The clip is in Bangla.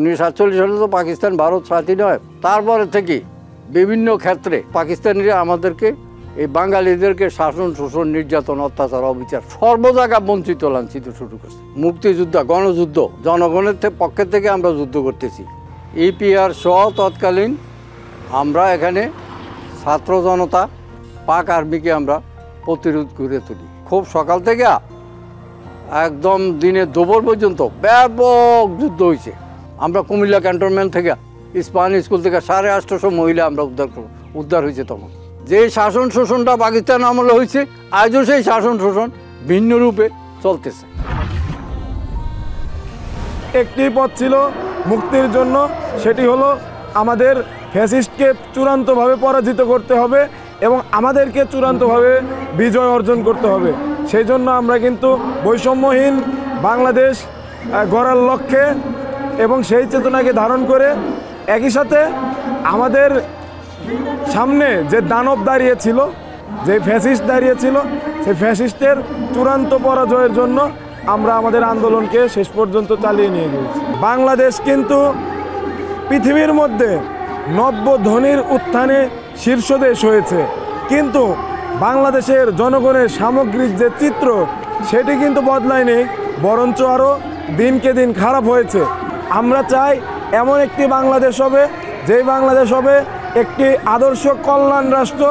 1947 সালে তো পাকিস্তান ভারত স্বাধীন হয়, তারপরে থেকে বিভিন্ন ক্ষেত্রে পাকিস্তানিরা আমাদেরকে এই বাঙালিদেরকে শাসন শোষণ নির্যাতন অত্যাচার অবিচার সর্বজায়গা বঞ্চিত লাঞ্ছিত শুরু করছে। মুক্তিযুদ্ধ গণযুদ্ধ জনগণের পক্ষে থেকে আমরা যুদ্ধ করতেছি। ইপিআর সহ তৎকালীন আমরা এখানে ছাত্র জনতা পাক আর্মিকে আমরা প্রতিরোধ করে তুলি। খুব সকাল থেকে একদম দিনে দুপুর পর্যন্ত ব্যাপক যুদ্ধ হয়েছে। আমরা কুমিল্লা ক্যান্টনমেন্ট থেকে ইস্পাহানি স্কুল থেকে 850 মহিলা আমরা উদ্ধার হয়েছে। তখন যে শাসন শোষণটা পাকিস্তান আমলে হয়েছে আজও সেই শাসন শোষণ ভিন্ন রূপে চলতেছে। একটি পথ ছিল মুক্তির জন্য, সেটি হলো আমাদের ফ্যাসিস্টকে চূড়ান্তভাবে পরাজিত করতে হবে এবং আমাদেরকে চূড়ান্তভাবে বিজয় অর্জন করতে হবে। সেই জন্য আমরা কিন্তু বৈষম্যহীন বাংলাদেশ গড়ার লক্ষ্যে এবং সেই চেতনাকে ধারণ করে একই সাথে আমাদের সামনে যে দানব দাঁড়িয়েছিল, যে ফ্যাসিস্ট দাঁড়িয়েছিল, সেই ফ্যাসিস্টের চূড়ান্ত পরাজয়ের জন্য আমরা আমাদের আন্দোলনকে শেষ পর্যন্ত চালিয়ে নিয়ে গিয়েছি। বাংলাদেশ কিন্তু পৃথিবীর মধ্যে নব্য ধনীর উত্থানে শীর্ষ দেশ হয়েছে, কিন্তু বাংলাদেশের জনগণের সামগ্রিক যে চিত্র সেটি কিন্তু বদলায়নি, বরঞ্চ আরও দিনকে দিন খারাপ হয়েছে। আমরা চাই এমন একটি বাংলাদেশ হবে, যেই বাংলাদেশ হবে একটি আদর্শ কল্যাণ রাষ্ট্র।